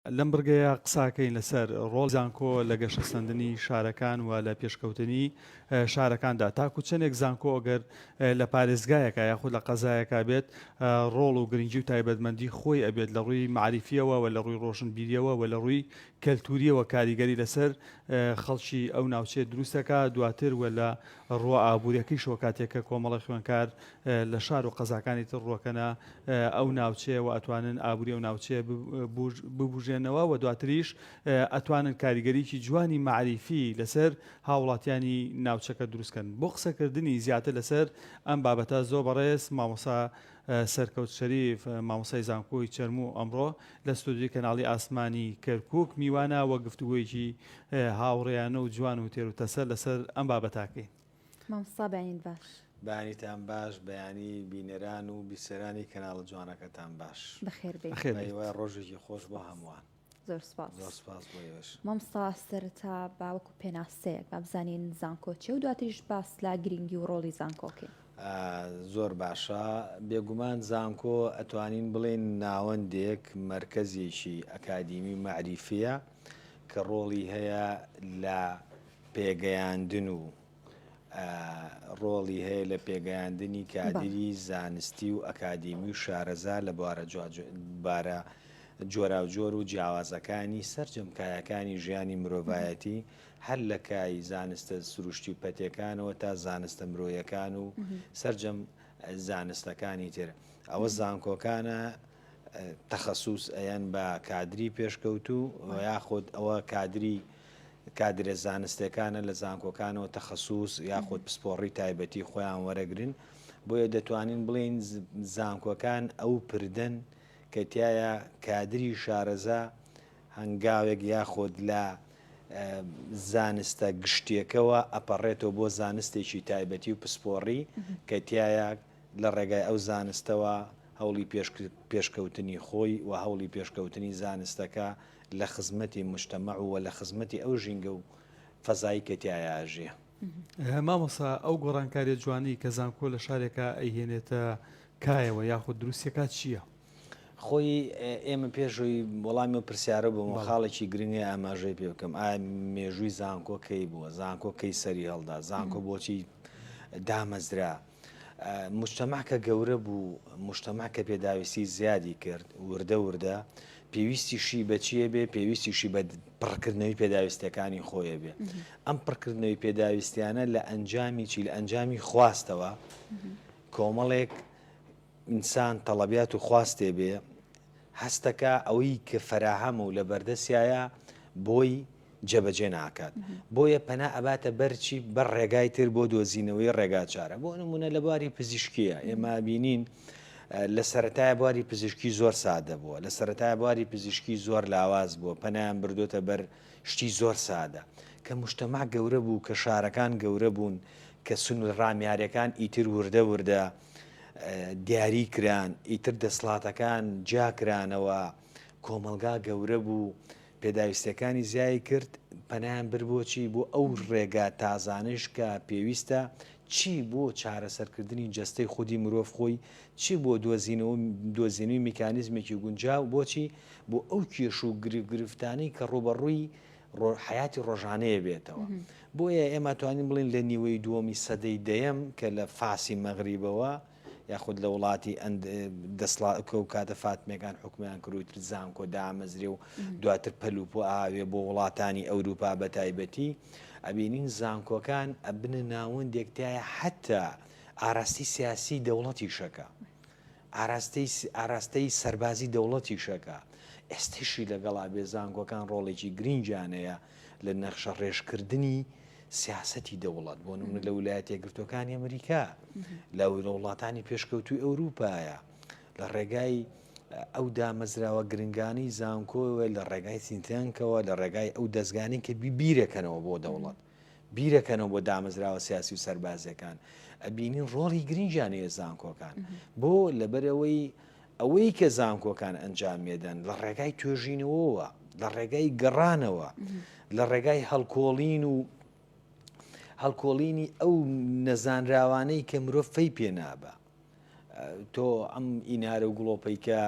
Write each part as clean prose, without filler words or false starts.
لەم بڕگەیە قساکەین لەسەر ڕۆڵ زانکۆ لە گەشەسەندنی شارەکان و لە پێشکەوتنی شارەکاندا تاکو چەندێک زانکۆ ئەگەر لە پارێزگایەکە یاخود لە قەزایەکە بێت ڕۆڵ و گرنگی و تایبەتمەندی خۆی ئەبێت لە ڕووی معریفیەوە و لە ڕووی ڕۆشنبیریەوە و لە ڕووی کەلتوریەوە کاریگەری لەسەر خەڵکی ئەو ناوچێ دروستەکە دواتر و لە ڕوە ئابوووریەکەی شۆکاتێکە کۆمەڵی خوێنکار لە شار و قەزاکانی تر ڕۆکەنە ئەو ناوچەیەوە ئەتوانن ئابووری و ناوچەیە ببوژێنەوە و دواتریش ئەتوانن کاریگەریکی جوانی معریفی لەسەر هاوڵاتیانی ناوچەکە دروستکەن بۆ قسەکردنی زیاتر لەسەر ئەم بابەتە زۆر بەڕێز مامۆسا سەرکەوت شەریف مامۆسای زانکۆی چەرموو ئەمڕۆ لە ستودیۆی کەناڵی ئاسمانی کەرکووک میوانە وە گفتوگویەکی هاوڕێیانە و جوان و تێر و تەسەر لەسەر ئەم بابەتاکەی. مامۆستا بەیانیت باش. بەیانیتان باش، بەیانی بینەران و بیسەرانی کەناڵ جوانەکەتان باش. بەخێر بێت. وای ڕۆژێکی خۆش بۆ هەمووان. زۆر سپاس. زۆر سپاس بۆ ئێوەش. مامۆستا سەرەتا باوەکو پێناسەیەک با بزانین زانکۆ چێ و دواتریش باس لا گرنگی و ڕۆڵی زانکۆکێ. زۆر باشە. بێگومان زانکۆ ئەتوانین بڵێن ناوەندێک مرکزێکی ئەکادیمی معریفیە کە ڕۆڵی هەیە لە پێگەیاندن و ڕۆڵی هەیە لە پێگەیاندنی کادری زانستی و ئەکادیمی و شارەزا لە بارە جۆراوجۆر و جیاوازەکانی سەرجەمکایەکانی ژیانی مرۆڤایەتی هەر لە کای زانستە سروشتی و پەتێکانەوە تا زانستە مرۆیەکان و سەرجەم زانستەکانی تر. ئەوە زانکۆکانە تەخەسوس ئەیان بە کادری پێشکەوتوو یاخود ئەوە کادرە زانستەکانە لە زانکۆکانەوە تەخەسوس یاخود پسپۆڕی تایبەتی خۆیان وەرەگرن. بۆیە دەتوانین بڵین زانکۆکان ئەو پردەن کە تایە کادری شارەزا هەنگاوێک یاخۆت لە زانستە گشتیەکەوە ئەپەڕێتەوە بۆ زانستێکی تایبەتی و پسپۆڕی کە تایە لە ڕێگای ئەو زانستەوە هەوڵی پێشکەوتنی خۆی و هەوڵی پێشکەوتنی زانستەکە لە خزمەتی مجتەمەع و لە خزمەتی ئەو ژینگە و فەزایی کە تایە ئاژێ. مامۆسا ئەو گۆڕانکاریە جوانی کە زانکۆ لە شارێکە ئەیهێنێتە کایەوە یاخود دروستیەکە چییە؟ خۆی ئێمە پێشەوەی وەڵامی پرسیارە بۆ خاڵێکی گرنگی ئاماژەی پێ بکەم ئایا مێژووی زانکۆ کەی بووە، زانکۆ کەی سەری هەڵدا، زانکۆ بۆچی دامەزرا. مجتەمع کە گەورە بوو، مجتەمع کە پێداویستی زیادی کرد وردە وردە پێویستیشی بەچیە بێ، پێویستیشی بە پڕکردنەوەی پێداویستەکانی خۆیە بێ. ئەم پڕکردنەوەی پێداویستیانە لە ئەنجامی چی؟ لە ئەنجامی خواستەوە کۆمەڵێک ئینسان تەڵەبیات و خواستێ بێ هەستەکە ئەوەی کە فەراهەمە و لە بەردەستایە بۆی جەبەجێ ناکات. بۆیە پەنا ئەباتە بەرچی بەر ڕێگای تر بۆ دۆزینەوەی ڕێگا چارە. بۆ نمونە لە بواری پزیشکیە ئێمە بینین لە سەرەتای بواری پزیشکی زۆر سادە بووە، لە سەرەتای بواری پزیشکی زۆر لاواز بووە، پەنایان بردوتە بەر شتی زۆر سادە کە مجتەمع گەورە بوو، کە شارەکان گەورە بوون، کە سنوور ڕامیارەکان ئیتر وردە وردە دیاری کران، ئیتر دەسڵاتەکان جاکرانەوە، کۆمەلگا گەورە بوو، پێداویستەکانی زیای کرد، پەنایان بردبۆچی بۆ ئەو ڕێگا تازانش کە پێویستە چی بۆ چارەسەرکردنی جەستەی خودی مرۆڤ خۆی، چی بۆ دۆزینەوەی میکانیزمێکی گونجاو، بۆچی بۆ ئەو کێش و گرفتانەی کە ڕوبەڕووی حیاتی ڕۆژانەیە بێتەوە. بۆیە ئێمە توانین بڵین لە نیوەی دووەمی سەدەی دەیەم کە لە فاسی مەغریبەوە یاخود لە وڵاتی دەسڵاتکە و کاتە فاتمەکان حکومیان کردوتر زانکۆ دامەزرێ و دواتر پەلوپۆ ئاوێ بۆ وڵاتانی ئەوروپا بە تایبەتی ئەبینین زانکۆکان ئەبنە ناوەندێک تایە حتا ئاراستی سیاسی دەوڵەتی شەکە، ئاراستەی سەربازی دەوڵەتی شەکە. ئێستشی لەگەڵا بێ زانکۆکان ڕۆڵێکی گرنگیانەیە لە نەخشە ڕێژکردنی سیاسەتی دەوڵەت. بۆ نمونە لە ویلایەتە یەکگرتووەکانی ئەمریکا، لە وڵاتانی پێشکەوتوی ئەوروپایە، لە ڕێگای ئەو دامەزراوە گرنگانی زانکۆوە، لە ڕێگای سینتیانکەوە، لە ڕێگای ئەو دەستگانی کە بیرەکەنەوە بۆ دەوڵەت، بیرەکەنەوە بۆ دامەزراوە سیاسی و سەربازەکان. ئەبینین ڕۆڵی گرنگیانەیە زانکۆکان بۆ لەبەرەوەی ئەوەی کە زانکۆکان ئەنجامێدەن لە ڕێگای توێژینەوەوە، لە ڕێگای گەڕانەوە، لە ڕێگای هەڵکۆڵینی ئەو نەزانراوانەی کە مرۆڤ فەی پێ نابە. تۆ ئەم ئینارە و گڵۆپەیکە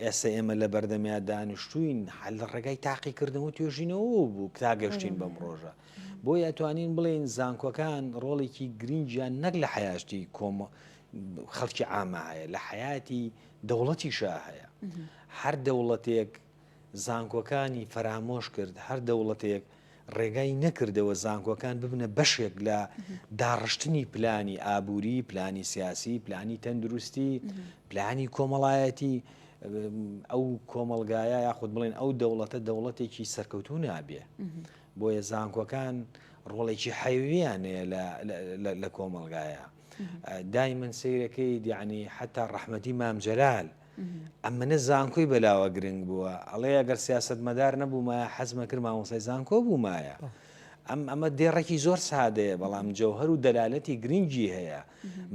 ئێستا ئێمە لە بەردەمیا دانیشتوین هەل لە ڕێگای تاقیکردنەوە توێژینەوە بوو تا گەشتین بەم ڕۆژە بۆیە ئەتوانین بڵێن زانکۆکان ڕۆڵێکی گرنگیان نەک لە حیاشتی خەڵکی ئامە هەیە لە حیاتی دەوڵەتیشا هەیە هەر دەوڵەتێک زانکۆکانی فەرامۆش کرد هەر دەوڵەتێک ڕێگای نەکردەوە زانکۆکان ببنە بەشێک لە داڕشتنی پلانی ئابووری پلانی سیاسی پلانی تەندروستی پلانی کۆمەڵایەتی ئەو کۆمەلگایە یاخود بڵێن ئەو دەوڵەتە دەوڵەتێکی سەرکەوتوو نابێ بۆیە زانکۆکان ڕۆڵێکی حەیویانەیە لە کۆمەلگایە دایمەن سیرەکەی دیعنی حتا ڕەحمەتی مامجەلال ئەمەنە زانکۆی بەلاوە گرنگ بووە ئەڵێ ئەگەر سیاسەتمەدار نەبوومایە حەزمە کرد مامۆسای زانکۆ بوومایە ئەمە دێڕێکی زۆر سادەیە بەڵام جەوهەر و دەلالەتی گرنگی هەیە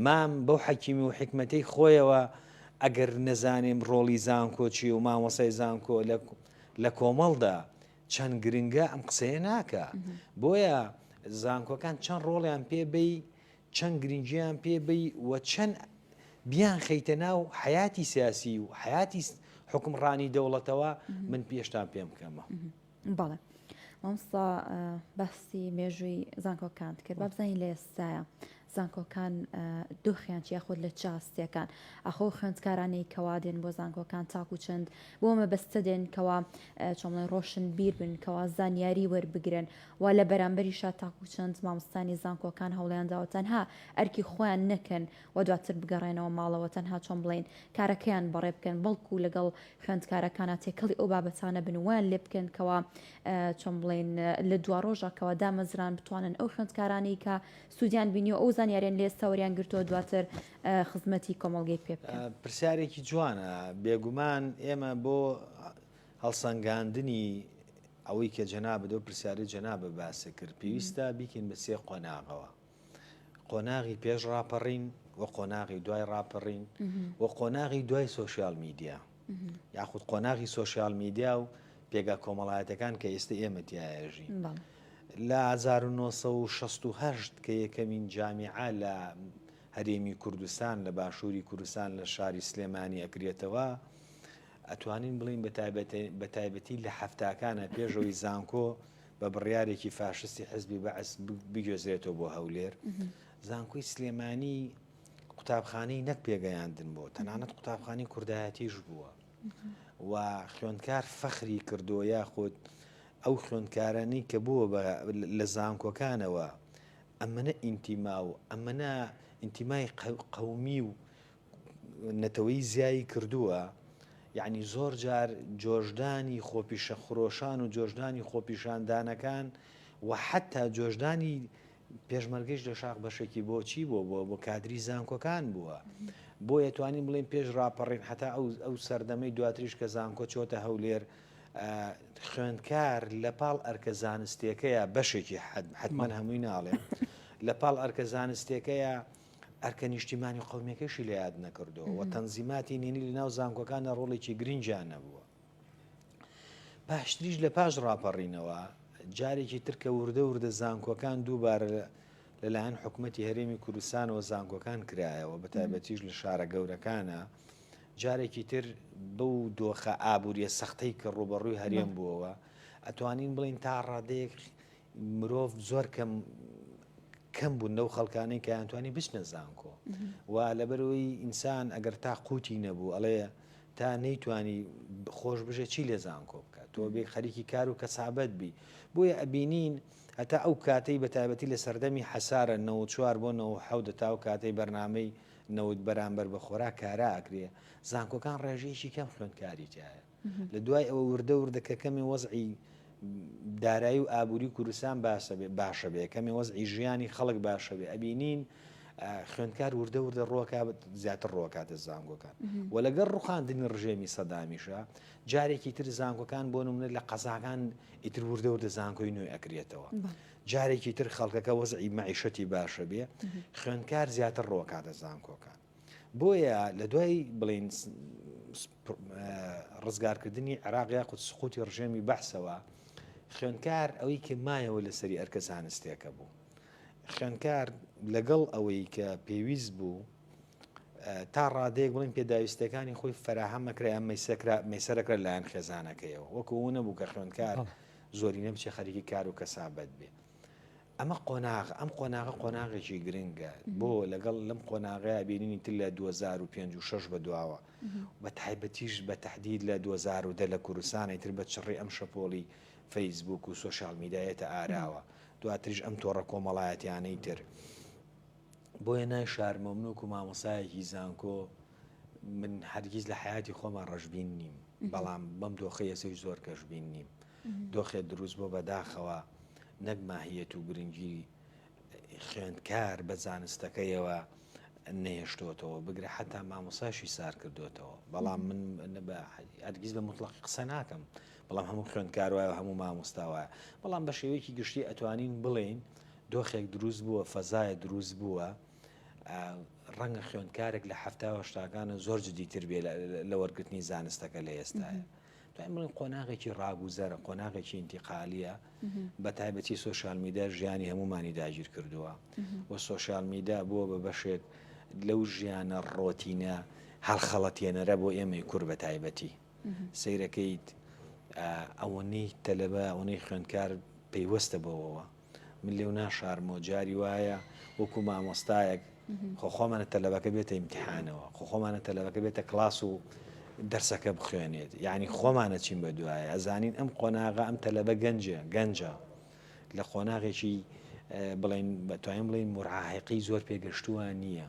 مام بەو حەکیمی و حکمەتەی خۆیەوە ئەگەر نەزانێم ڕۆڵی زانکۆ چی و مامۆسای زانکۆ لە کۆمەڵدا چەند گرنگە ئەم قسەیە ناکە بۆیە زانکۆکان چەند ڕۆڵیان پێبەی چەند گرنگیان پێبەی و چەند بیان خەیتە ناو حیاتی سیاسی و حیاتی حکمڕانی دەوڵەتەوە من پێشتان پێم بکەمە بەڵێ مامۆستا بەسی مێژووی زانکۆکان کرد با بزانین لە ئێستایە زانکۆکان دۆخیان یاخود لە چاستیەکان ئەخۆ خوێندکارانەی کەوا دێن بۆ زانکۆکان تاکو چەند بۆ مەبەستە دێن کەوا چۆمڵێن ڕۆشن بیر بن کەوا زانیاری وەربگرن و لە بەرامبەریشا تاکو چەند مامۆستانی زانکۆکان هەوڵیان داوە تەنها ئەرکی خۆیان نەکەن و دواتر بگەڕێنەوە ماڵەوە تەنها چۆن بڵێن کارەکەیان بەڕێ بکەن بەڵکو لەگەڵ خوێندکارەکانە تێکەڵی ئەو بابەتانە بن ویان لێ بکەن کەوا چۆن بڵێن لە دوا ڕۆژەکەەوە دامەزران بتوانن ئەو خوێندکارانی کە سوودیان بینی و ئەو زانیاریان لێ ئێستاوەریان گرتووە دواتر خزمەتی کۆمەڵگەی پێ بکەن پرسیارێکی جوانە بێگومان ئێمە بۆ هەڵسەنگاندنی ئەوەی کە جەنابە دەو پرسیاری جەنابە باسە کرد پێویستە بیکەین بە سێ قۆناغەوە قۆناغی پێش ڕاپەڕین و قۆناغی دوای ڕاپەڕین و قۆناغی دوای سۆشیال میدیا یاخود قۆناغی سۆشیال میدیا و پێگا کۆمەڵایەتەکان کە ئێستا ئێمە تایەژین لە 1968 کە یەکەمین جامیعە لە هەرێمی کوردستان لە باشووری کوردستان لە شاری سلێمانی ئەکرێتەوە ئەتوانین بڵین بە تایبەتی لە هەفتاکانە پێشەوەی زانکۆ بە بڕیارێکی فاشستی حزبی بەعس بگوێزرێتەوە بۆ هەولێر زانکۆی سلێمانی قوتابخانەی نەک پێگەیاندن بۆ تەنانەت قوتابخانەی کوردایەتیش بووە و خوێندکار فەخری کردووە یاخود ئەو خوێندکارانی کە بووە لە زانکۆکانەوە ئەمەنە ئینتیما و ئەمەنە ئینتیمای قەومی و نەتەوەی زیایی کردووە یعنی زۆر جار جۆژدانی خۆپیشەخۆشان و جۆژدانی خۆپیشاندانەکان و حتا جۆژدانی پێشمەرگەیش لە شاخ بەشێکی بۆچی بۆ کادری زانکۆکان بووە بۆ ئەتوانین بڵێن پێش ڕاپەڕین هەتا ئەو سەردەمەی دواتریش کە زانکۆ چۆتە هەولێر خوێندکار لە پاڵ ئەرکە زانستیەکەیە بەشێکی حتمما هەمووی ناڵێن لە پاڵ ئەرکە زانستیەکەیە ئەرکە نیشتیمانی قەومیەکەشی لە یاد نەکردەوە و تەنزیماتی نینی لە ناو زانکۆکانە ڕۆڵێکی گرنگیان نەبووە پاشتریش لە پاش ڕاپەڕینەوە جارێکی تر کە وردە زانکۆکان دووبارە لەلایەن حکوومەتی هەرێمی کوردستانەوە زانکۆکان کرایەوە بە تایبەتیش لە شارە گەورەکانە جارێکی تر بەو دۆخە ئابوووریە سەختەی کە ڕوبەڕووی هەرێم بووەوە ئەتوانین بڵین تا ڕادەیەک مرۆڤ زۆر کەم بوون لەو خەڵکانەی کە یانتوانی بچنە زانکۆ و لەبەرەوەی ئینسان ئەگەر تا قوتی نەبوو ئەڵێ تا نەیتوانی خۆش بژێ چی لێ زانکۆ بکات تۆ بێ خەریکی کار و کەسابەت بی بۆیە ئەبینین هەتا ئەو کاتەی بە تایبەتی لە سەردەمی حەسارە 94 بۆ 97 تا و کاتەی بەرنامەی نەوت بەرامبەر بە خۆراک کارا ئەکرێ زانکۆکان ڕێژەیەکی کەم خوێندکاری تایە لە دوای ئەوە وردە کە کەمی وەزعی دارایی و ئابووری کوردستان باشە بێ کەمی وەزعی ژیانی خەڵک باشە بێ ئەبینین خوێندکار وردە ڕۆکات زیاتر ڕۆکاتە زانکۆکان و لەگەڵ ڕوخاندنی ڕژێمی سەدامیشە جارێکی تر زانکۆکان بۆ نمونە لە قەزاکان ئیتر وردە زانکۆی نوێ ئەکرێتەوە جارێکی تر خەڵکەکە وەزعی مەعیشەتی باشە بێ خوێندکار زیاتر ڕۆکاتە زانکۆکان بۆیە لە دوای بڵین ڕزگارکردنی عێراق یاخود سقوتی ڕژێمی بەحسەوە خوێندکار ئەوەی کە مایەوە لەسەری ئەرکە زانستیەکە بوو خوێندکار لەگەڵ ئەوەی کە پێویست بوو تا ڕادەیەک بڵین پێداویستەکانی خۆی فەراهەمەکرێ ئەم مەسەرەکە لایەن خێزانەکەیەوە وەکو نەبوو کە خوێندکار زۆرینە بچێ خەریکی کار و کەسابەت بێ. ئەمە قۆناغ ئەم قۆناغێکی گرنگە بۆ لەگەڵ لەم قۆناغەیە بینینی تر لە 2005 و 6 بە دواوە بە تایبەتیش بە تهدید لە 2010 لە کوردستانی تر بە چڕی ئەم شەپۆلی فەیسبوک و سۆشال میدایەتە ئاراوە دواتریش ئەم تۆڕە کۆمەڵایەتیانەی تر بۆیە نای شارمەمنوک و مامۆسایەکی زانکۆ من هەرگیز لە حیاتی خۆمان ڕەشبین نیم بەڵام بەم دۆخی ئێسەی زۆر کەشبین نیم دۆخێت دروست بۆ بەداخەوە نەک ماهیەت و گرنگی خوێندکار بە زانستەکەیەوە نێشتۆتەوە بگرە حتا مامۆساشی سار کردوێتەوە بەڵام من هەرگیز بە مطلقی قسە ناکەم بەڵام هەموو خوێندکار وایە هەموو مامۆستاوایە بەڵام بە شێوەیەکی گشتی ئەتوانین بڵێین دۆخێک دروست بووە فەزایە دروست بووە ڕەنگە خوێندکارێک لە هەفتاوە شتاکانە زۆر جدیتر بێ لە وەرگرتنی زانستەکە لە ئێستاە دوای بڵین قۆناغێکی ڕاگوزەرە قۆناغێکی ئینتیقالیە بە تایبەتی سۆشال میدیا ژیانی هەمومانی داگیر کردووە و سۆشال میدیا بووە بە بەشێک لەو ژیانە ڕۆتینە هەڵخەڵەتێنەرە بۆ ئێمەی کوور بە تایبەتی سەیرەکەیت ئەوەنەی تەلەبە ئەوەنەی خوێندکار پەیوەستە بەوەوە من لێو ناشارمۆ جاری وایە وەکو مامۆستایەک خۆمانە تەلەبەکە بێتە ئیمتیحانەوە خۆمانە تەلەبەکە بێتە کلاس و دەرسەکە بخوێنێت یعنی خۆمانە چین بە دوایە ئەزانین ئەم قۆناغا ئەم تەلەبە گەنجە لە قۆناغێکی بڵین بەتوانین بڵین مڕاهقی زۆر پێگەشتووان نییە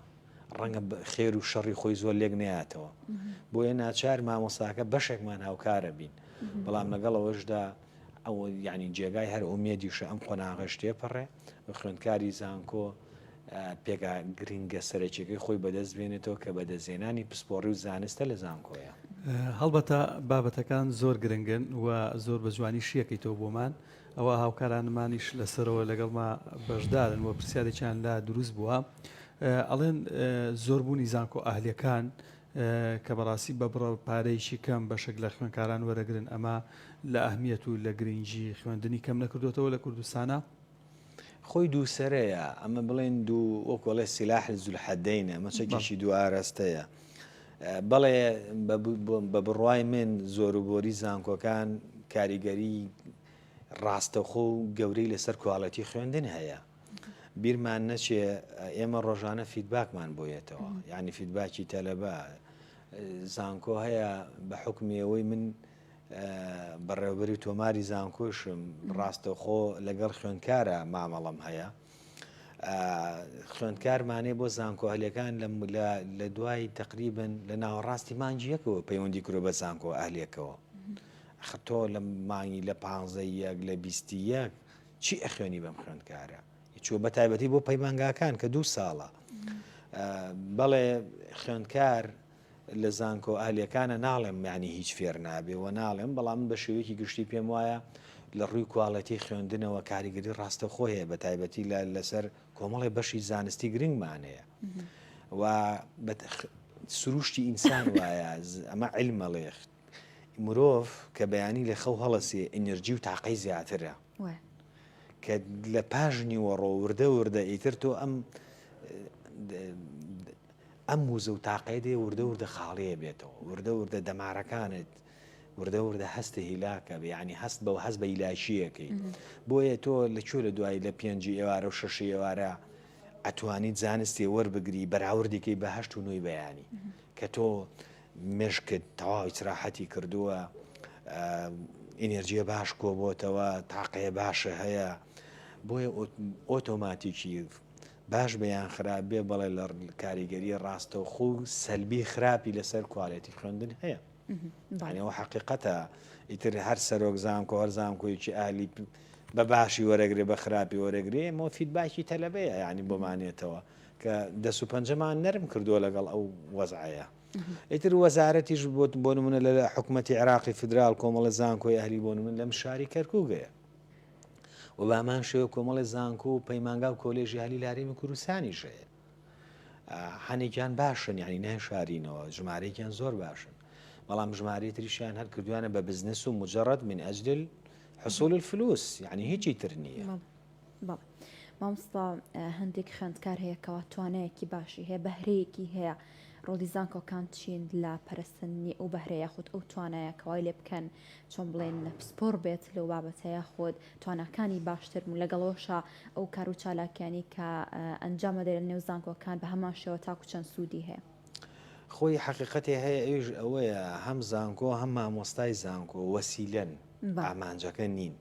ڕەنگە خێر و شەڕی خۆی زۆر لێک نەهاتەوە بۆیە ناچار مامۆستاکە بەشێکمان هاوکارە بین بەڵام لەگەڵەوەشدا ئەوە یعنی جێگای هەر ئومێدیشە ئەم قۆناغەش تێپەڕێ خوێندکاری زانکۆ پێگا گرنگە سەرچێکی خۆی بەدەست بێنێتەوە کە بەدەستێنانی پسپۆڕی و زانستە لە زانکۆیە هەڵبەتە بابەتەکان زۆر گرنگن و زۆر بە جوانی شیەکەیتەوە بۆمان ئەوە هاوکارانمانیش لەسەرەوە لەگەڵ ما بەشدارن و پرسیارێکیان لا دروست بووە ئەڵێن زۆربوونی زانکۆ ئاهلیەکان کە بەڕاستی بە بڕە پارەیەکی کەم بەشێک لە خوێندکاران وەرەگرن ئەمە لە ئەهمیەت و لە گرنگی خوێندنی کەم نەکردوێتەوە لە کوردستانە خۆی دووسەرەیە ئەمە بڵێن دوو وەکۆڵێ سیلاح زولحەدەینە مەچەکیشی دوو ئاراستەیە بەڵێ بە بڕوای من زۆربۆری زانکۆکان کاریگەری ڕاستەخۆ و گەورەی لەسەر کوواڵەتی خوێندن هەیە بیرمان نەچێ ئێمە ڕۆژانە فیدباکمان بۆیێتەوە یعنی فیدباکی تەلەبە زانکۆ هەیە بە حکمیەوەی من بەڕێوەبەری تۆماری زانکۆشم ڕاستەخۆ لەگەڵ خوێندکارە مامەڵەم هەیە خوێندکارمانێ بۆ زانکۆ هەلەکان لە دوای تقریبن لە ناوەڕاستی مانجی یەکەوە پەیوەندی کرۆ بە زانکۆ ئەهلێکەوە تۆ لە مانگی لە 15 لە 21 چی ئەخوێنی بەم خوێندکارە چوە بە تایبەتی بۆ پەیمانگاکان کە 2 ساڵە بەڵێ خوێندکار لە زانکۆ ئاهلیەکانە ناڵێم یعنی هیچ فێر نابێ و ناڵێم بەڵام بە شێوەیەکی گشتی پێم وایە لە ڕووی کوواڵەتی خوێندنەوە کاریگەری ڕاستەخۆ هەیە بە تایبەتی لەسەر کۆمەڵی بەشی زانستی گرنگمانەیە و سروشتی ئینسان وایە ئەمە علمەڵێ مرۆڤ کە بەیانی لە خەو هەڵەسێ ئەنرژی و تاقەی زیاترە کە لە پاژنی وەڕۆ وردە ئیتر تۆ ئەم وزە و تاقەی دێ وردە خاڵەیە بێتەوە وردە دەمارەکانت وردە هەستە هیلاکە ینی هەست بەو هەست بە هیلاشیەکەی بۆیە تۆ لەکوێ لە دوای لە 5 ئێوارە و 6 ئێوارە ئەتوانیت زانستی وەربگری بەراوردێکی بە 8 و 9 بەیانی کە تۆ مشکت تەواوی چراحەتی کردووە ئینێرجیە باش کۆبۆتەوە تاقەیە باشە هەیە بۆیە ئۆتۆماتیکی باش بەیان خراپ بێ بەڵێ لە کاریگەری ڕاستەوخۆ و سەلبی خراپی لەسەر کوالەتی خوێندن هەیە ئەوە حقیقەتە ئیتر هەر سەرۆک زانکۆ هەر زانکۆیکی ئالی بە باشی وەرەگرێ بە خراپی وەرەگرێ ئەمە فیدباکی تەلەبەیە ینی بۆمانێتەوە کە دەست و پەنجەمان نەرم کردووە لەگەڵ ئەو وەزعەیە ئیتر وەزارەتیش بۆ نمونە لە حکوومەتی عێراقی فدرال کۆمەڵە زانکۆی ئەهلی بۆ نمونە لەم شاری کەرکووگەیە و بامان شێوە کۆمەڵی زانکۆ و پەیمانگا و کۆلێژی هەلی لاریمی کوردستانیش هەیە هەنێکیان باشن یعنی نای شارینەوە ژمارەیەکیان زۆر باشن بەڵام ژمارەی تریشیان هەر کردوانە بە بزنس و مجرد من ئەجل حصول الفلوس یعنی هیچی تر نییە مامۆستا هەندێک خوێندکار هەیە کەوا توانایەکی باشی هەیە بەهرەیەکی هەیە ڕۆڵی زانکۆکان چین لە پەرستنی ئەو بەهرە یاخود ئەو توانایە کەوای لێ بکەن چۆن بڵێن پسپۆر بێت لەو بابەتەیە خۆت توانەکانی باشتر بوون لەگەڵەوەشە ئەو کار و چالاکیانی کە ئەنجامە دەرێن نێو زانکۆکان بە هەمان شێوە تاکو چەند سوودی هەیە خۆی حقیقەتی هەیە ئەوش ئەوەیە هەم زانکۆ هەم مامۆستای زانکۆ وەسیلەن ئامانجەکە نین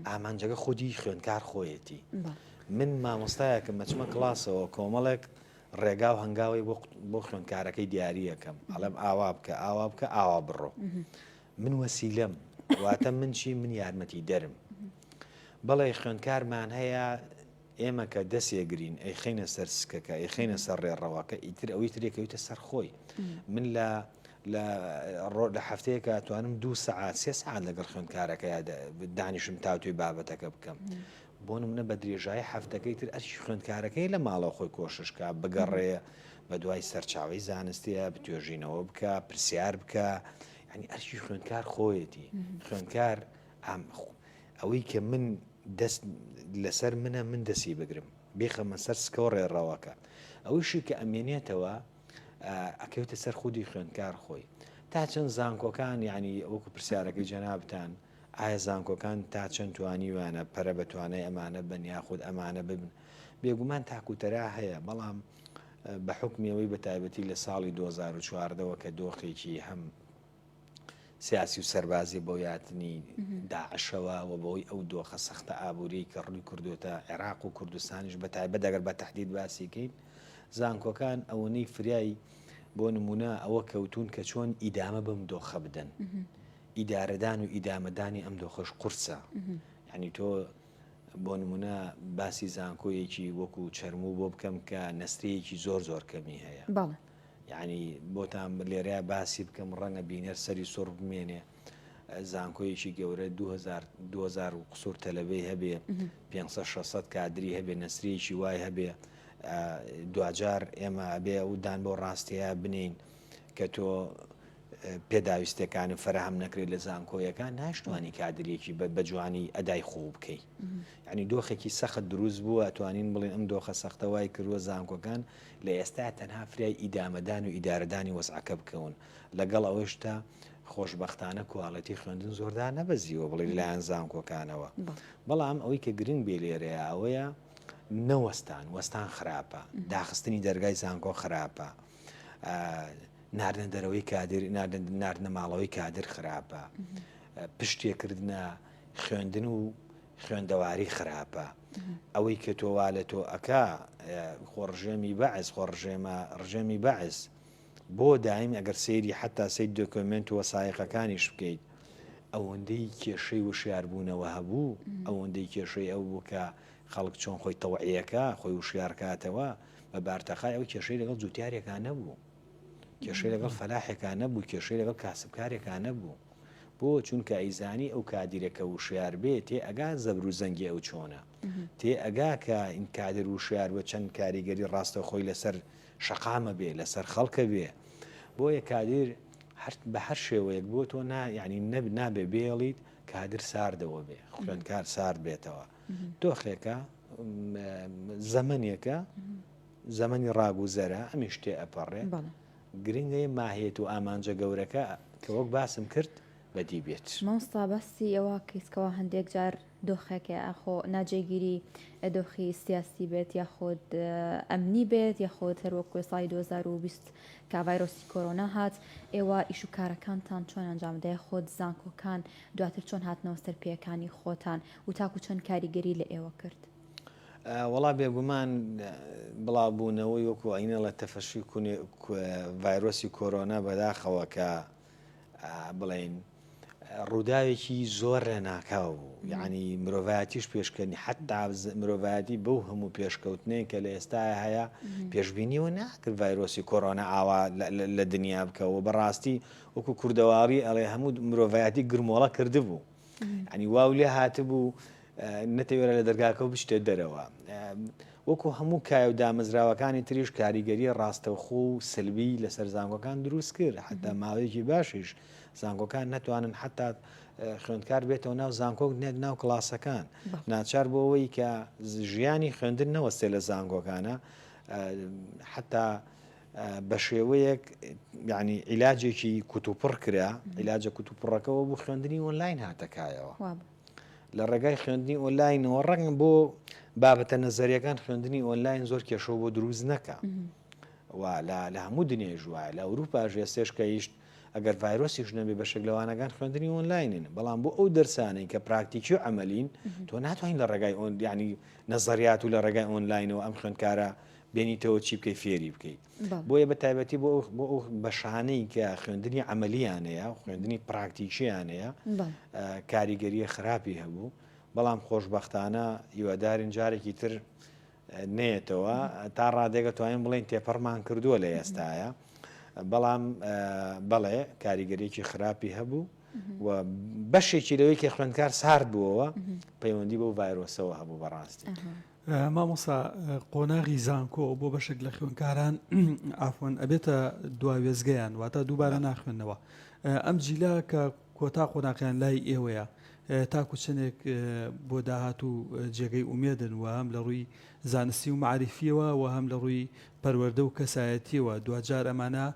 ئامانجەکە خودی خوێندکار خۆیەتی من مامۆستایەکە مەچمە کلاسەوە کۆمەڵێک ڕێگا و هەنگاوی بۆ خوێندکارەکەی دیاریەکەم ئەڵم ئاوا بکە ئاوا بکە ئاوا بڕۆ من وەسیلەم واتە من چی من یارمەتی دەرم بەڵێ خوێندکارمان هەیە ئێمە کە دەستێگرین ئەی خینە سەر سکەکە ئەی خینە سەر ڕێڕەوەکە ئیتر ئەوەی ترێکەویتە سەر خۆی من لە هەفتەیەکە توانم 2 سەعات 3 سەعات لەگەڵ خوێندکارەکە دانیشم تا توی بابەتەکە بکەم بۆ نمونە بە درێژایی هەفتەکەی تر ئەرشی خوێندکارەکەی لە ماڵەوە خۆی کۆششکە بگەڕێ بە دوای سەرچاوی زانستیە بتوێژینەوە بکە پرسیار بکە ینی ئەرشی خوێندکار خۆیەتی خوێندکار ئەوەی کە من دەست لەسەر منە من دەسی بگرم بێخەمە سەر سکە ڕێڕەوەکە ئەوشی کە ئەمێنێتەوە ئەکەوتە سەر خودی خوێندکار خۆی تا چەند زانکۆکان ینی ئەوکو پرسیارەکەی جەنابتان ئایا زانکۆکان تا چەند توانیوانە پەرە بەتوانای ئەمانە بن یاخود ئەمانە ببن بێگومان تاکوتەرا هەیە بەڵام بە حکمیەوەی بە تایبەتی لە ساڵی 2014ەوە کە دۆخێکی هەم سیاسی و سەربازی بۆ یاتنی داعشەوە و بەوەی ئەو دۆخە سەختە ئابووری کە ڕووی کردوتە عێراق و کوردستانیش بە تایبەت دەگەر بە تەحدید باسیکەین زانکۆکان ئەوەی فریایی بۆ نمونە ئەوە کەوتون کە چۆن ئیدامە بەم دۆخە بدەن ئیدارەدان و ئیدامەدانی ئەم دۆخەش قورسە ینی تۆ بۆ نمونە باسی زانکۆیەکی وەکو چەرموو بۆ بکەم کە نەستەیەکی زۆر کەمی هەیە یعنی بۆتان لێرەیە باسی بکەم ڕەنگە بینەر سەری سۆڕ بمێنێ زانکۆیەکی گەورە 2000 قسوور تەلەبەی هەبێ 500-600 کادری هەبێ نەسرەیەکی وای هەبێ دوجار ئێمە ئەبێ ئەودان بۆ ڕاستەیە بنین کە تۆ پێداویستەکانی فەرەهم نەکرێت لە زانکۆیەکان ناشتوانی کادرێکی بە جوانی ئەدای خۆ بکەیت ینی دۆخێکی سەخت دروست بووە ئەتوانین بڵێن ئەم دۆخە سەختەوای کردووە زانکۆکان لە ئێستا تەنها فریای ئیدامەدان و ئیدارەدانی وەسعەکە بکەون لەگەڵ ئەوەشتا خۆشبەختانە کواڵەتی خوێندن زۆردار نەبەزیوە بڵێ لایەن زانکۆکانەوە بەڵام ئەوەی کە گرنگ بێ لێرەیە ئەوەیە وەستان خراپە داخستنی دەرگای زانکۆ خراپە ناردنە دەرەوەی کادر ناردنە ماڵەوەی کادر خراپە پشتێکردنە خوێندن و خوێندەواری خراپە ئەوەی کە تۆوا لە تۆ ئەکا خۆڕژێمی بەعز ڕژێمی بەعز بۆ دایم ئەگەر سەیری حتا سەید دۆکۆمنت و وەسایقەکانیش بکەیت ئەوەندەی کێشەی وشیاربوونەوە هەبوو ئەوەندەی کێشەی ئەو بووکە خەڵک چۆن خۆی تەوعیەکە خۆی وشیارکاتەوە بە بارتەخای ئەو کێشەی لەگەڵ جوتیارێکان نەبوو کێشەی لەگەڵ فەلاحێکان نەبوو کێشەی لەگەڵ کاسبکارێکان نەبوو بۆ چونکە ئەیزانی ئەو کادیرەکە وشیار بێت تێ ئەگا زەبر و زەنگی ئەو چۆنە تێ ئەگا کە ئین کادر وشیار بە چەند کاریگەری ڕاستە خۆی لەسەر شەقامە بێ لەسەر خەڵکە بێ بۆیە کادر بە هەر شێوەیەک بۆ تۆ ینی نابێ بێڵیت کادر ساردەوە بێ خوێندکار سارد بێتەوە دۆخێکە زەمنێکە زەمەنی ڕاگوزەرە ئەمی شتێ ئەپەڕێ گرنگی ماهێت و ئامانجە گەورەکە کە وەک باسم کرد بەدی بێت مامۆستا بەستی ئەوە کەیسکەوە هەندێک جار دۆخێکە ئەخۆ ناجێگیری دۆخی سیاسی بێت یاخۆت ئەمنی بێت یاخۆت هەروەکو ساڵی 2020 کە ڤایرۆسی کۆرۆنا هات ئێوە ئیش و کارەکانتان چۆن ئەنجامدەیە خۆت زانکۆکان دواتر چۆن هاتنەوە سەرپێیەکانی خۆتان و تاکو چەند کاریگەری لە ئێوە کرد وەڵا بێگومان بڵاوبوونەوەی وەکو ئەینە لە تەفەشی ڤایرۆسی کۆرۆنا بەداخەوە کە بڵێن ڕووداوێکی زۆر ڕێناکاو بوو یعنی مرۆڤایەتیش پێشکەنی حتا مرۆڤایەتی بەو هەموو پێشکەوتنەیە کە لە ئێستا هەیە پێشببینیەوە ناکرد ڤایرۆسی کۆرۆنا ئاوا لە دنیا بکەوە بەڕاستی وەکو کوردەواری ئەڵێ هەموو مرۆڤایەتی گرمۆڵە کردبوو ینی واو لێ هاتبوو نەتەوێرە لە دەرگاکە و بشتێت دەرەوە وەکو هەموو کایە و دامەزراوەکانی تریش کاریگەری ڕاستەوخۆ و سلبی لەسەر زانکۆکان دروست کرد حتا ماوەیەکی باشیش زانکۆکان نەتوانن حتا خوێندکار بێتەوە ناو زانکۆک نێت ناو کلاسەکان ناچار بۆ ئەوەی کە ژیانی خوێندن نەوەستێ لە زانکۆکانە حتا بە شێوەیەک یعنی عیلاجێکی کوتوپڕ کرا عیلاجە کوتوپڕەکەەوە بۆ خوێندنی ئۆنلاین هاتەکایەوە لە ڕێگای خوێندنی ئۆنلاینەوە ڕەنگ بۆ بابەتە نەزەریەکان خوێندنی ئۆنلاین زۆر کێشەوە بۆ دروست نەکە لە هەموو دنیای ژوایە لە ئەوروپا ژێستێشکە هیچ ئەگەر ڤایرۆسیش نەبێ بەشێک لەوانەکان خوێندنی ئۆنلاینن بەڵام بۆ ئەو دەرسانەی کە پراکتیکی و ئەمەلین تۆ ناتوانین لە ڕێگای ینی نەزەریات و لە ڕێگای ئۆنلاینەوە ئەم خوێندکارە بێنیتەوە چی بکەی فێری بکەیت بۆیە بە تایبەتی بۆ ئەو بەشانەی کە خوێندنی ئەمەلیانەیە خوێندنی پراکتیکیانەیە کاریگەریە خراپی هەبوو بەڵام خۆشببختانە هیوادارین جارێکی تر نێتەوە تا ڕادێگە توانین بڵێن تێپەڕمان کردووە لە ئێستاە بەڵام بەڵێ کاریگەریەکی خراپی هەبوو و بەشێکی لەوەی کە خوێندکار سارد بووەوە پەیوەندی بۆ ڤایرۆسەوە هەبوو بەڕاستی مامۆستا قۆناغی زانکۆ بۆ بەشێک لە خوێندکاران ئافۆن ئەبێتە دواوێزگەیان واتە دووبارە ناخوێندنەوە ئەم جیلا کە کۆتا قۆناقیان لای ئێوەیە تاکو چنێک بۆ داهات و جێگەی ئومێدن و هەم لە ڕووی زانستی و معریفیەوە و هەم لە ڕووی پەروەردە و کەسایەتیەوە دوجار ئەمانە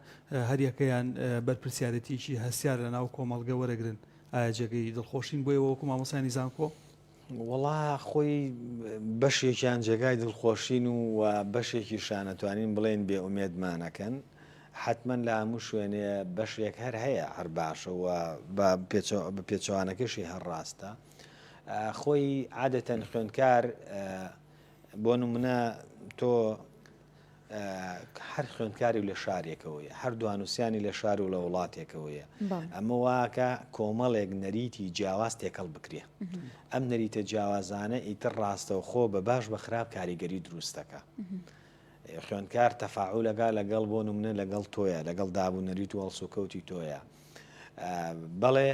هەریەکەیان بەرپرسیارەتیکی هەستیار لە ناو کۆمەڵگە وەرەگرن ئایا جێگەی دڵخۆشین بۆیەوە وەکو مامۆسانی زانکۆ وڵا خۆی بەشێکیان جێگای دڵخۆشین و بەشێکی شانەتوانین بڵێن بێ ئومێدمانەکەن حتمما لە هەموو شوێنێ بەشێک هەر هەیە هەر باشەوە بە پێچوانەکەشی هەر ڕاستە خۆی عادەتەن خوێندکار بۆ نمونە تۆ هەر خوێندکاری لە شارێکەوەیە هەردوو نووسانی لە شار و لە وڵاتێکەوەیە ئەمە واکە کۆمەڵێک نەریتی جیاواز تێکەڵ بکرێ ئەم نەریتە جیاوازانە ئیتر ڕاستەوە خۆ بە باش بە خراپ کاریگەری دروستەکە خوێندکار تەفاعول لەگەڵ بۆ نمونە لەگەڵ تۆیە لەگەڵ دابوو نەریت و هەڵسوکەوتی تۆیە بەڵێ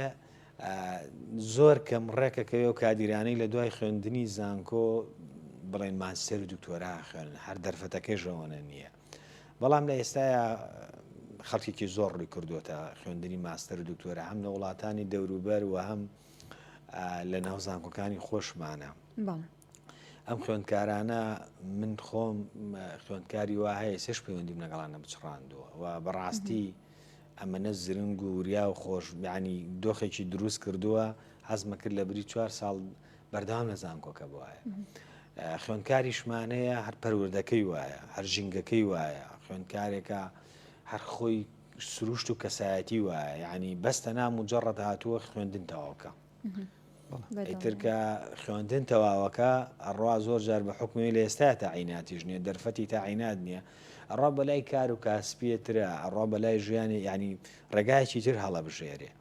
زۆر کەم ڕێکەکەوێ و کادیرانەی لە دوای خوێندنی زانکۆ بڵێن ماستەر و دکتۆرا خوێن هەر دەرفەتەکەی ژەوەنە نییە بەڵام لە ئێستاە خەڵکێکی زۆر ڕووی کردوتە خوێندنی ماستەر و دکتۆرە هەم لە وڵاتانی دەوروبەر و هەم لە ناو زانکۆکانی خۆشمانە ئەم خوێندکارانە من خۆم خوێندکاری وا هەیە سێش پەیوەندیم لەگەڵانە بچڕاندووە و بەڕاستی ئەمەنە زرنگ و وریا و خۆش ینی دۆخێکی دروست کردووە حەزمە کرد لە بری 4 ساڵ بەردەوام لە زانکۆکە بواە خوێندکاریشمانەیە هەر پەروەردەکەی وایە هەر ژینگەکەی وایە خوێندکارێکە هەر خۆی سروشت و کەسایەتی وایە یعنی بەستە نام و جەڕەت هاتووە خوێندن تەواوکە ئیترکە خوێندن تەواوەکە ئەڕوا زۆر جار بە حکومی لە ئێستا تاعیناتیش نییە دەرفەتی تاعینات نییە ئەڕوا بەلای کار و کاسپیەترە ئەڕوا بەلای ژیانی ینی ڕێگایەکی تر هەڵە بژێرێ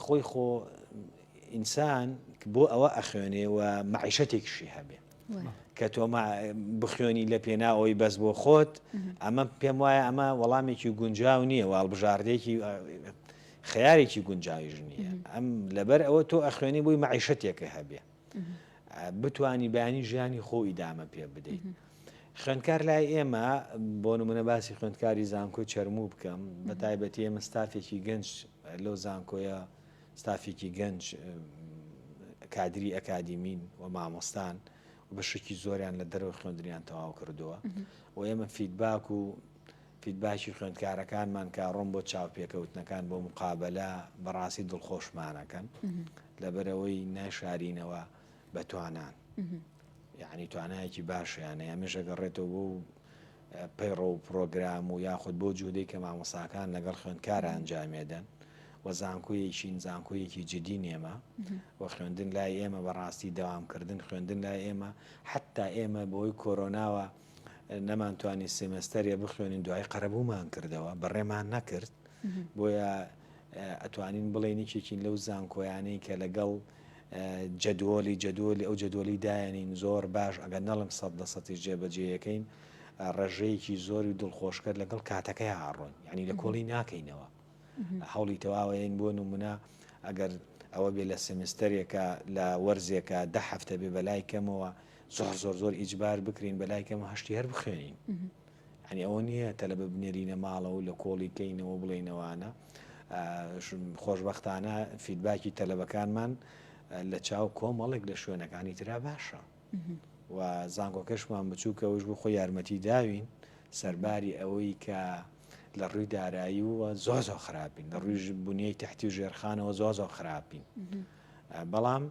خۆی خۆ ئینسان بۆ ئەوە ئەخوێنێ و مەعیشەتێکشی هەبێ کە تۆ بخوێنی لە پێناوەی بەس بۆ خۆت ئەمە پێم وایە ئەمە وەڵامێکی گونجاو نییە واڵبژاردێکی خیارێکی گونجاویش نییە ئەم لەبەر ئەوە تۆ ئەخوێنی بۆی مەعیشەتێکە هەبێ بتانی بەیانی ژیانی خۆ ئیدامە پێ بدەیت خوێندکار لای ئێمە بۆ نمونە باسی خوێندکاری زانکۆ چەرموو بکەم بە تایبەتی ئێمە ستافێکی گەنج لەو زانکۆیە ستافێکی گەنج کادری ئەکادیمین و مامۆستان و بەشێکی زۆریان لە دەرەوە خوێندنیان تەواو کردووە و ئێمە فیدباک و فیدباکی خوێندکارەکانمان کە ڕۆم بۆ چاوپێکەوتنەکان بۆ مقابلە بەڕاستی دڵخۆشمانەکەن لەبەرەوەی ناشارینەوە بە توانان یعنی توانایەکی باشیانە ئەمێژە گەڕێتەوە بۆ پەیڕۆ و پرۆگرام و یاخود بۆ جودەی کە مامۆساکان لەگەڵ خوێندکارە ئەنجامێدەن و زانکۆیەکین زانکۆیەکی جدی نێمە و خوێندن لای ئێمە بەڕاستی داوامکردن خوێندن لای ئێمە حتا ئێمە بۆی کۆرۆناوە نەمانتوانی سێمەستەرێ بخوێنین دوای قەرەبوومان کردەوە بەڕێمان نەکرد بۆیە ئەتوانین بڵێنیکێکین لەو زانکۆیانەی کە لەگەڵ جەدوۆلی ئەو جەدوۆلی دایانین زۆر باش ئەگەر نەڵم 100% جێبەجێیەکەین ڕێژەیەکی زۆری دڵخۆشکرد لەگەڵ کاتەکەی هاڕۆن یعنی لە کۆڵی ناکەینەوە هەوڵی تەواوەیەن بۆ نمونە ئەگەر ئەوە بێ لە سێمستەرێکە لە وەرزێکە 10 هەفتە بێ بەلای کەمەوە زۆر ئیجبار بکرین بەلای کەمە هەشتی هەر بخوێنین ینی ئەوە نییە تەلە بە بنێرینە ماڵەوە لە کۆڵی کەینەوە بڵێنەوەوانە خۆشبەختانە فیدباکی تەلەبەکانمان لە چاو کۆمەڵێک لە شوێنەکانی ترا باشە و زانکۆکەشمان بچووکەوەش بۆ خۆی یارمەتی داوین سەرباری ئەوەی کە لە ڕووی دارایی وە زۆ خراپین، لە ڕووی بنیەی تحتی و ژێرخانەوە زۆ خراپین. بەڵام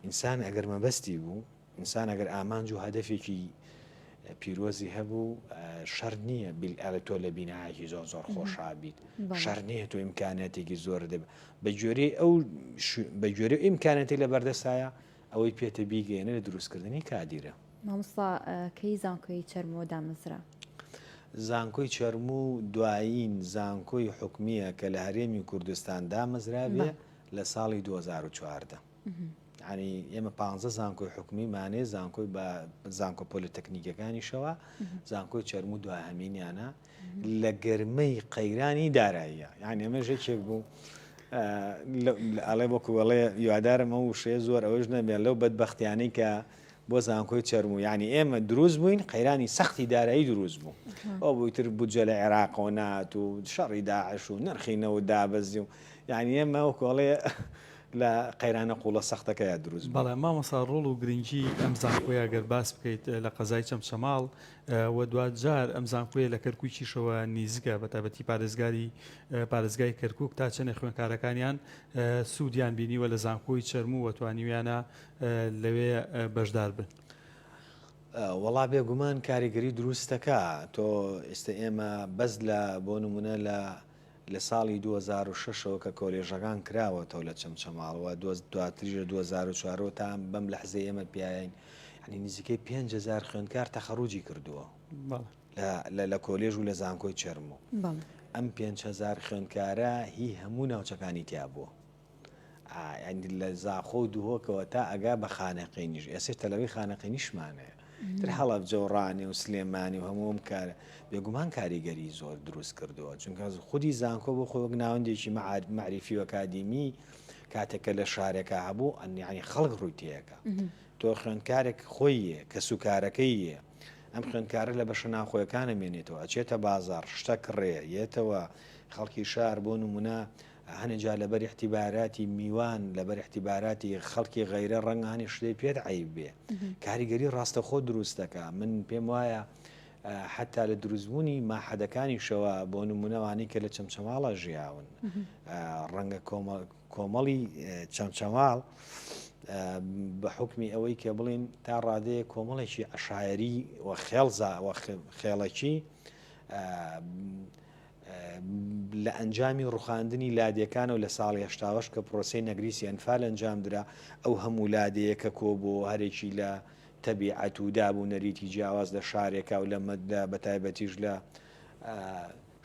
ئینسان ئەگەر مەبەستی بوو، ئینسان ئەگەر ئامانج و هەدەفێکی پیرۆزی هەبوو، شەر نییە تۆ لە بینایەکی زۆر خۆشابیت، شەر نییە تۆ ئیمکاناتێکی زۆر دەبێت بە جۆرە ئیمکانەتی لە بەردەستایە ئەوەی پێتە بیگەێنە لە دروستکردنی کادیرە. مامۆستا کەی زانکۆی چەرمۆ دامەزرا؟ زانکۆی چەرموو دوایین زانکۆی حکومیە کە لە هەرێمی کوردستان دامەزرا بێ لە ساڵی 2014. ینی ئێمە 15 زانکۆی حکومی مانێ زانکۆی بە زانکۆ پۆلیتەکنیکەکانیشەوە زانکۆی چەرموو دوهەمینیانە لە گەرمەی قەیرانی داراییە. یعنی ئەمە ژێکێک بوو ئەڵێ بۆکوڵێ یوادارم ئەو شێ زۆر ئەوەش نەبێت لەو بەدبەختیانەی کە بۆ زانکۆی چەرموو، ینی ئێمە دروست بووین قەیرانی سەختی دارایی دروست بوو، ئەو بوویتر بودجە لە عێراقەوە نات و شەڕی داعش و نرخینەوە دابەزی و یعنی ئێمە ئەو کۆڵێ لە قەیرانە قوڵە سەختەکەیە دروست. بەڵێ مامۆستا ڕۆڵ و گرنگی ئەم زانکۆیە ئەگەر باس بکەیت لە قەزای چەمچەماڵ و دواتجار ئەم زانکۆیە لە کەرکووکیشەوە نیزگە بە تایبەتی پارێزگای کەرکووک تا چەندە خوێندکارەکانیان سوودیان بینیوە لە زانکۆی چەرموو و توانیویانە لەوێ بەشدار بن. وەڵا بێگومان کاریگەری دروستەکە تۆ ئێستا ئێمە بەس لە بۆ نمونە لە ساڵی 2006ەوە کە کۆلێژەکان کراوەتەوە لە چەمچەماڵەوە دواتریژە 2004 تا بەم لە حزەی ئێمە پیاین ینی نزیکەی 5,000 خوێندکار تەخەڕوجی کردووە لە کۆلێژ و لە زانکۆی چەرموو. ئەم 5,000 خوێندکارە هی هەموو ناوچەکانی تیا بووە، لە زاخۆ و دوهۆکەوە تا ئەگا بە خانەقینیش ئێستا لەوەی خانەقینیشمانەیە تر هەڵە جەوڕانی و سلێمانی و هەمووم کارە بێگومان کاریگەری زۆر دروست کردووە، چونکە خودی زانکۆ بۆ خۆ ناوەندێکی معریفی و ئەکادیمی کاتێکە لە شارێکە هەبوو ئەنیانی خەڵک ڕوویتەیەەکە تۆ خوێندکارێک خۆیە کە سوکارەکەیە ئەم خوێندکارە لە بەشە ناخۆیەکانە مێنێتەوە ئەچێتە بازار شتە کڕێ یێتەوە خەڵکی شار بۆ نمونە هەنێجا لەبەر احتیباراتی میوان لەبەر احتیباراتی خەڵکی غەیرە ڕەنگانی شتەی پێت عیب بێ کاریگەری ڕاستەخۆ دروست دەکە. من پێم وایە حتا لە دروستبوونی ماحەدەکانی شەوە بۆ نمونەوانی کە لە چەمچەماڵە ژیاون ڕەنگە کۆمەڵی چەمچەماڵ بە حکمی ئەوەی کە بڵین تا ڕادەیە کۆمەڵێکی عشایری و خێڵەکی لە ئەنجامی ڕوخاندنی لادیەکانە و لە ساڵی هەشتاوەش کە پرۆسی نەگریسی ئەنفال ئەنجام درا ئەو هەموو لادەیە کە کۆ بۆ هەرێکی لە تەبیعەت و دابوو نەریتی جیاواز لە شارێکە و لە مەدە بەتایبەتیش لە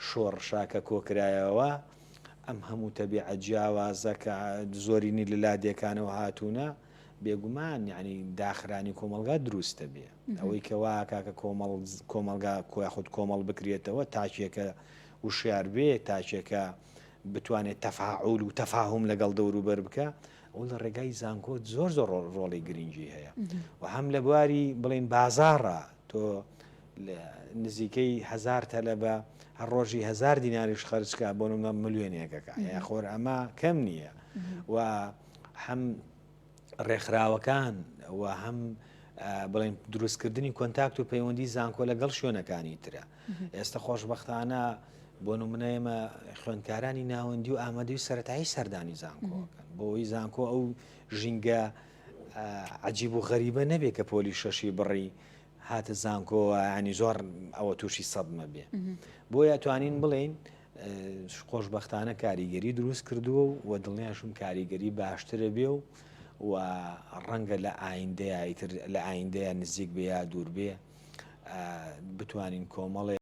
شۆڕ شاکە کۆکرایەوە ئەم هەموو تەبیعەت جیاوازە کە زۆرینی لە لادیەکانەوە هاتوونە بێگومان یعنی داخرانی کۆمەلگا دروستە بێ ئەوەی کەوا کاکە کۆمەلگا خود کۆمەڵ بکرێتەوە تاچێکە وشیار بێ تاچێکە بتوانێت تەفاعول و تەفاهم لەگەڵ دەوروبەر بکە ئەو لە ڕێگای زانکۆ زۆر ڕۆڵی گرنگی هەیە و هەم لە بواری بڵین بازاڕە تۆ نزیکەی 1000 تەلەبە هەر ڕۆژی 1000 دیناریش خەرجکە بۆ نمونە ملیۆنێکەکە خۆر ئەمە کەم نییە و هەم ڕێکخراوەکان و هەم بڵین دروستکردنی کۆنتاکت و پەیوەندی زانکۆ لەگەڵ شوێنەکانی ترە. ئێستا خۆشبەختانە بۆ نمونە ئێمە خوێندکارانی ناوەندی و ئامادەی سەرەتایی سەردانی زانکۆکەن بۆی زانکۆ ئەو ژینگە عەجیب و غەریبە نەبێت کە پۆلی شەشی بڕی هاتە زانکۆ ینی زۆر ئەوە تووشی سەدمە بێ بۆیە توانین بڵین خۆشبەختانە کاریگەری دروست کردووە و دڵنیاشم کاریگەری باشترە بێ و ڕەنگە لە ئایندەیە نزیک بێ یا دوور بێ بتوانین کۆمەڵێ